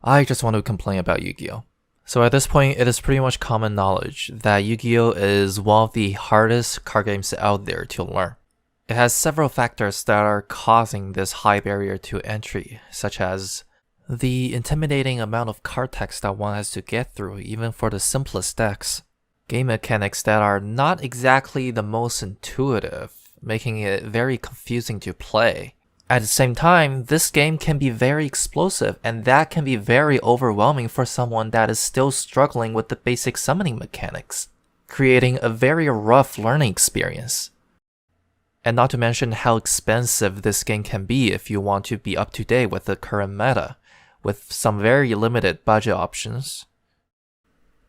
I just want to complain about Yu-Gi-Oh! So at this point, it is pretty much common knowledge that Yu-Gi-Oh! Is one of the hardest card games out there to learn. It has several factors that are causing this high barrier to entry, such as the intimidating amount of card text that one has to get through even for the simplest decks, game mechanics that are not exactly the most intuitive, making it very confusing to play. At the same time, this game can be very explosive, and that can be very overwhelming for someone that is still struggling with the basic summoning mechanics, creating a very rough learning experience. And not to mention how expensive this game can be if you want to be up to date with the current meta, with some very limited budget options.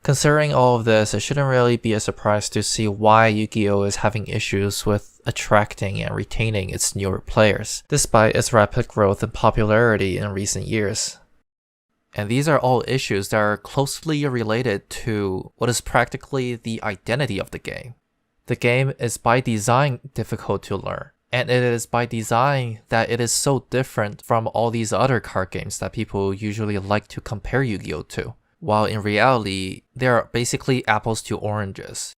Considering all of this, it shouldn't really be a surprise to see why Yu-Gi-Oh! Is having issues with attracting and retaining its newer players, despite its rapid growth in popularity in recent years. And these are all issues that are closely related to what is practically the identity of the game. The game is by design difficult to learn, and it is by design that it is so different from all these other card games that people usually like to compare Yu-Gi-Oh! To, while in reality, they are basically apples to oranges.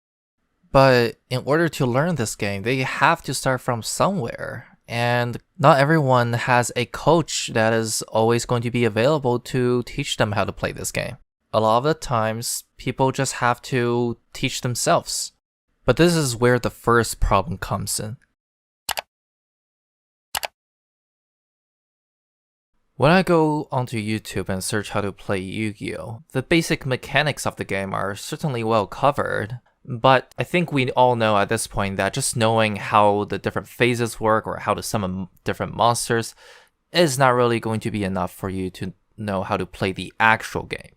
But in order to learn this game, they have to start from somewhere, and not everyone has a coach that is always going to be available to teach them how to play this game. A lot of the times, people just have to teach themselves. But this is where the first problem comes in. When I go onto YouTube and search how to play Yu-Gi-Oh!, the basic mechanics of the game are certainly well covered, but I think we all know at this point that just knowing how the different phases work or how to summon different monsters is not really going to be enough for you to know how to play the actual game.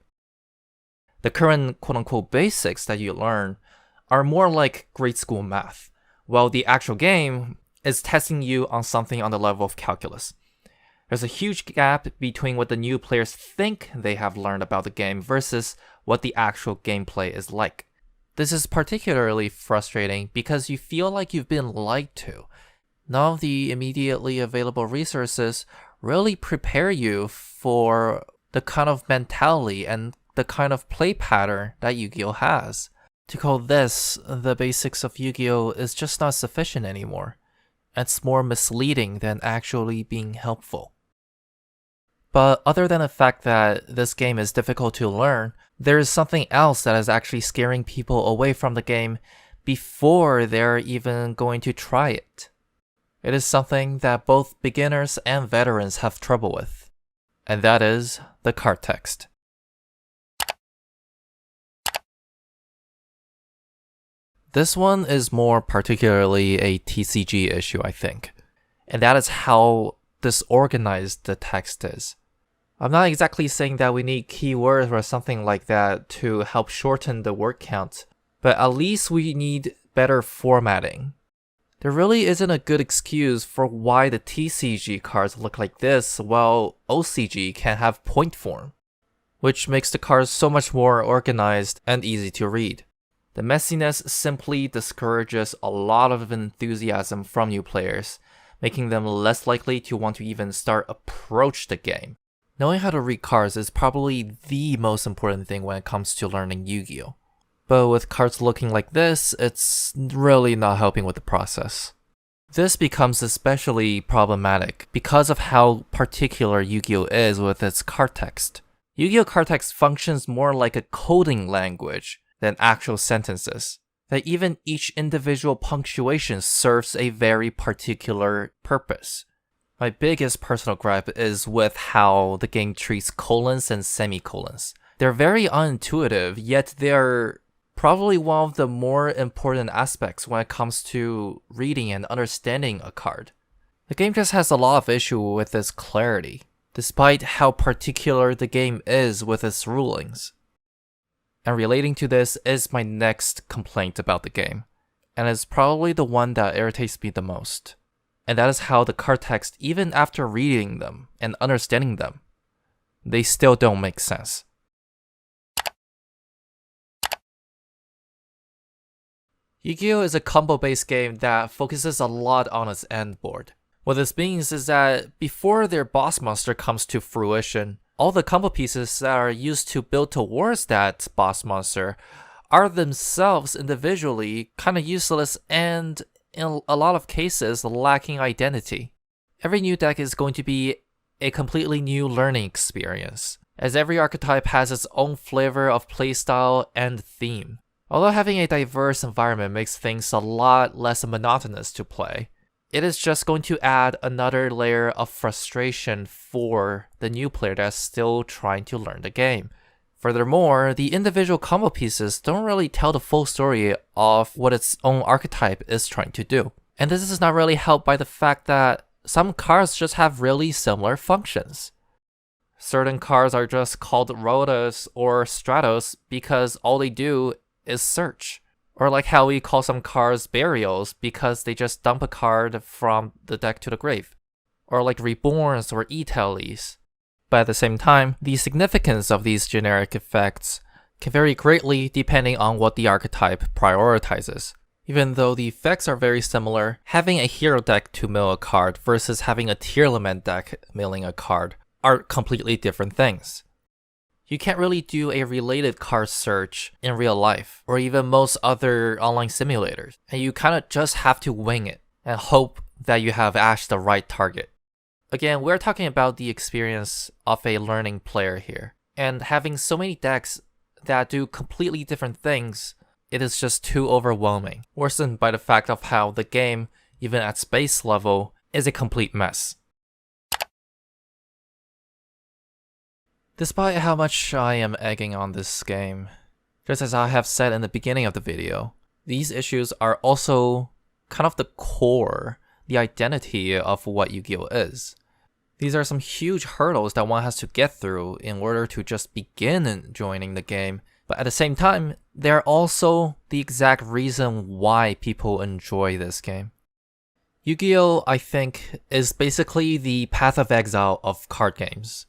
The current quote-unquote basics that you learn are more like grade school math, while the actual game is testing you on something on the level of calculus. There's a huge gap between what the new players think they have learned about the game versus what the actual gameplay is like. This is particularly frustrating because you feel like you've been lied to. None of the immediately available resources really prepare you for the kind of mentality and the kind of play pattern that Yu-Gi-Oh! Has. To call this the basics of Yu-Gi-Oh! Is just not sufficient anymore. It's more misleading than actually being helpful. But other than the fact that this game is difficult to learn, there is something else that is actually scaring people away from the game before they're even going to try it. It is something that both beginners and veterans have trouble with, and that is the card text. This one is more particularly a TCG issue, I think, and that is how disorganized the text is. I'm not exactly saying that we need keywords or something like that to help shorten the word count, but at least we need better formatting. There really isn't a good excuse for why the TCG cards look like this while OCG can have point form, which makes the cards so much more organized and easy to read. The messiness simply discourages a lot of enthusiasm from new players, making them less likely to want to even start approach the game. Knowing how to read cards is probably the most important thing when it comes to learning Yu-Gi-Oh! But with cards looking like this, it's really not helping with the process. This becomes especially problematic because of how particular Yu-Gi-Oh! Is with its card text. Yu-Gi-Oh! Card text functions more like a coding language than actual sentences, that even each individual punctuation serves a very particular purpose. My biggest personal gripe is with how the game treats colons and semicolons. They're very unintuitive, yet they're probably one of the more important aspects when it comes to reading and understanding a card. The game just has a lot of issue with its clarity, despite how particular the game is with its rulings. And relating to this is my next complaint about the game, and it's probably the one that irritates me the most. And that is how the card text, even after reading them and understanding them, they still don't make sense. Yu-Gi-Oh! Is a combo-based game that focuses a lot on its end board. What this means is that before their boss monster comes to fruition, all the combo pieces that are used to build towards that boss monster are themselves individually kind of useless and, in a lot of cases, lacking identity. Every new deck is going to be a completely new learning experience, as every archetype has its own flavor of playstyle and theme. Although having a diverse environment makes things a lot less monotonous to play, it is just going to add another layer of frustration for the new player that's still trying to learn the game. Furthermore, the individual combo pieces don't really tell the full story of what its own archetype is trying to do. And this is not really helped by the fact that some cards just have really similar functions. Certain cards are just called Rotas or Stratos because all they do is search. Or like how we call some cards Burials because they just dump a card from the deck to the grave. Or like Reborns or Italis. But at the same time, the significance of these generic effects can vary greatly depending on what the archetype prioritizes. Even though the effects are very similar, having a hero deck to mill a card versus having a Tearlament deck milling a card are completely different things. You can't really do a related card search in real life, or even most other online simulators, and you kinda just have to wing it and hope that you have ashed the right target. Again, we're talking about the experience of a learning player here, and having so many decks that do completely different things, it is just too overwhelming, worsened by the fact of how the game, even at space level, is a complete mess. Despite how much I am egging on this game, just as I have said in the beginning of the video, these issues are also kind of the core, the identity of what Yu-Gi-Oh is. These are some huge hurdles that one has to get through in order to just begin joining the game, but at the same time, they're also the exact reason why people enjoy this game. Yu-Gi-Oh, I think, is basically the path of exile of card games.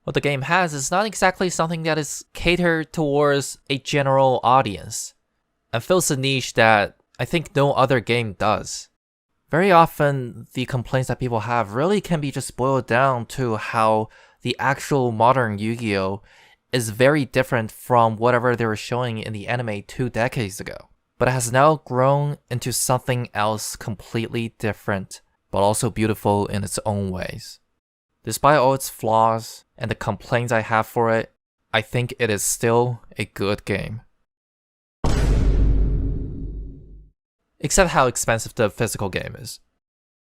What the game has is not exactly something that is catered towards a general audience, and fills a niche that I think no other game does. Very often, the complaints that people have really can be just boiled down to how the actual modern Yu-Gi-Oh is very different from whatever they were showing in the anime 2 decades ago, but it has now grown into something else completely different, but also beautiful in its own ways. Despite all its flaws and the complaints I have for it, I think it is still a good game. Except how expensive the physical game is.